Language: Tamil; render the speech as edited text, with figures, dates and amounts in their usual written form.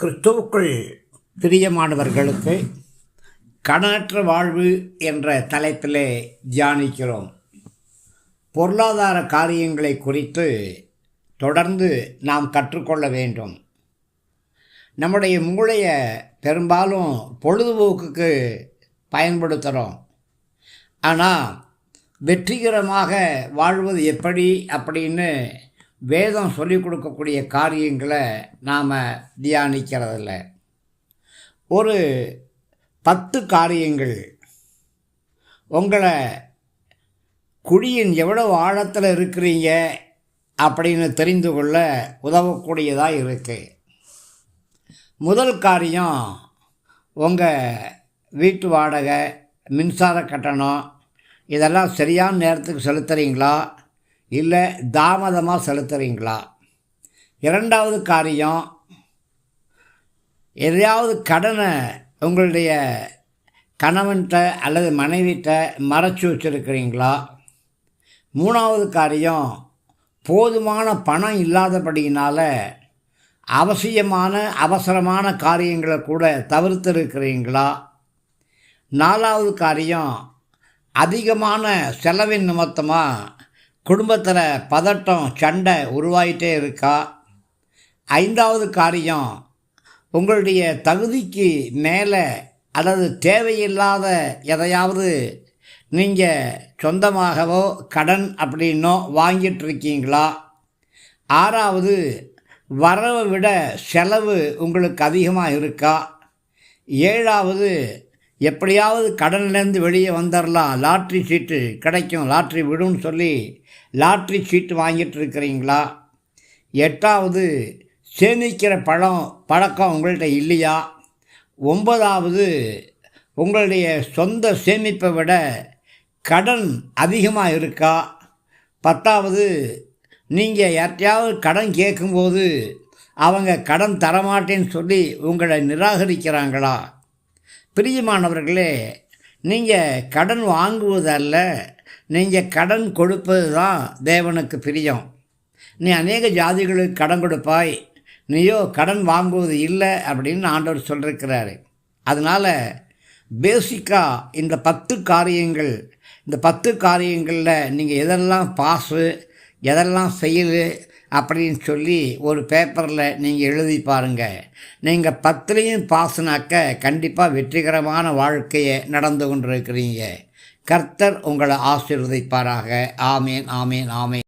கிறிஸ்துவுக்குள் பிரியமானவர்களுக்கு கணற்ற வாழ்வு என்ற தலைப்பிலே தியானிக்கிறோம். பொருளாதார காரியங்களை குறித்து தொடர்ந்து நாம் கற்றுக்கொள்ள வேண்டும். நம்முடைய மூளையை பெரும்பாலும் பொழுதுபோக்குக்கு பயன்படுத்துகிறோம். ஆனால் வெற்றிகரமாக வாழ்வது எப்படி அப்படின்னு வேதம் சொல்லிக் கொடுக்கக்கூடிய காரியங்களை நாம் தியானிக்கிறதில்ல. ஒரு 10 காரியங்கள் உங்களை குழியின் எவ்வளவு ஆழத்தில் இருக்கிறீங்க அப்படின்னு தெரிந்து கொள்ள உதவக்கூடியதாக இருக்குது. முதல் காரியம், உங்கள் வீட்டு வாடகை, மின்சார கட்டணம் இதெல்லாம் சரியான நேரத்துக்கு செலுத்துகிறீங்களா இல்லை தாமதமாக செலுத்துகிறீங்களா? இரண்டாவது காரியம், எதையாவது கடனை உங்களுடைய கணவன்கிட்ட அல்லது மனைவிட்ட மறைச்சி வச்சுருக்கிறீங்களா? மூணாவது காரியம், போதுமான பணம் இல்லாதபடியினால் அவசரமான காரியங்களை கூட தவிர்த்திருக்கிறீங்களா? நாலாவது காரியம், அதிகமான செலவின் நிமித்தமாக குடும்பத்தில் பதட்டம், சண்டை உருவாகிட்டே இருக்கா? ஐந்தாவது காரியம், உங்களுடைய தகுதிக்கு மேலே அல்லது தேவையில்லாத எதையாவது நீங்கள் சொந்தமாகவோ கடன் அப்படின்னோ வாங்கிட்டுருக்கீங்களா? ஆறாவது, வரவை விட செலவு உங்களுக்கு அதிகமாக இருக்கா? ஏழாவது, எப்படியாவது கடன்லேருந்து வெளியே வந்துடலாம், லாட்ரி சீட்டு கிடைக்கும், லாட்ரி விடும்னு சொல்லி லாட்ரி சீட்டு வாங்கிட்டு இருக்கிறீங்களா? எட்டாவது, சேமிக்கிற பழக்கம் உங்கள்கிட்ட இல்லையா? ஒன்பதாவது, உங்களுடைய சொந்த சேமிப்பை விட கடன் அதிகமாக இருக்கா? பத்தாவது, நீங்கள் யார்ட்டையாவது கடன் கேட்கும்போது அவங்க கடன் தரமாட்டேன்னு சொல்லி உங்களை நிராகரிக்கிறாங்களா? பிரியமானவர்களே, நீங்கள் கடன் வாங்குவதல்ல, நீங்கள் கடன் கொடுப்பது தான் தேவனுக்கு பிரியம். நீ அநேக ஜாதிகளுக்கு கடன் கொடுப்பாய், நீயோ கடன் வாங்குவது இல்லை அப்படின்னு ஆண்டவர் சொல்லியிருக்கிறாரு. அதனால் பேசிக்காக இந்த 10 காரியங்களில் நீங்கள் எதெல்லாம் பாஸு எதெல்லாம் ஃபெயிலு அப்படின்னு சொல்லி ஒரு பேப்பரில் நீங்கள் எழுதி பாருங்கள். நீங்கள் 10லையும் பாஸ்னாக்க கண்டிப்பாக வெற்றிகரமான வாழ்க்கையை நடந்து கொண்டிருக்கிறீங்க. கர்த்தர் உங்களை ஆசீர்வதிப்பாராக. ஆமேன், ஆமேன், ஆமேன்.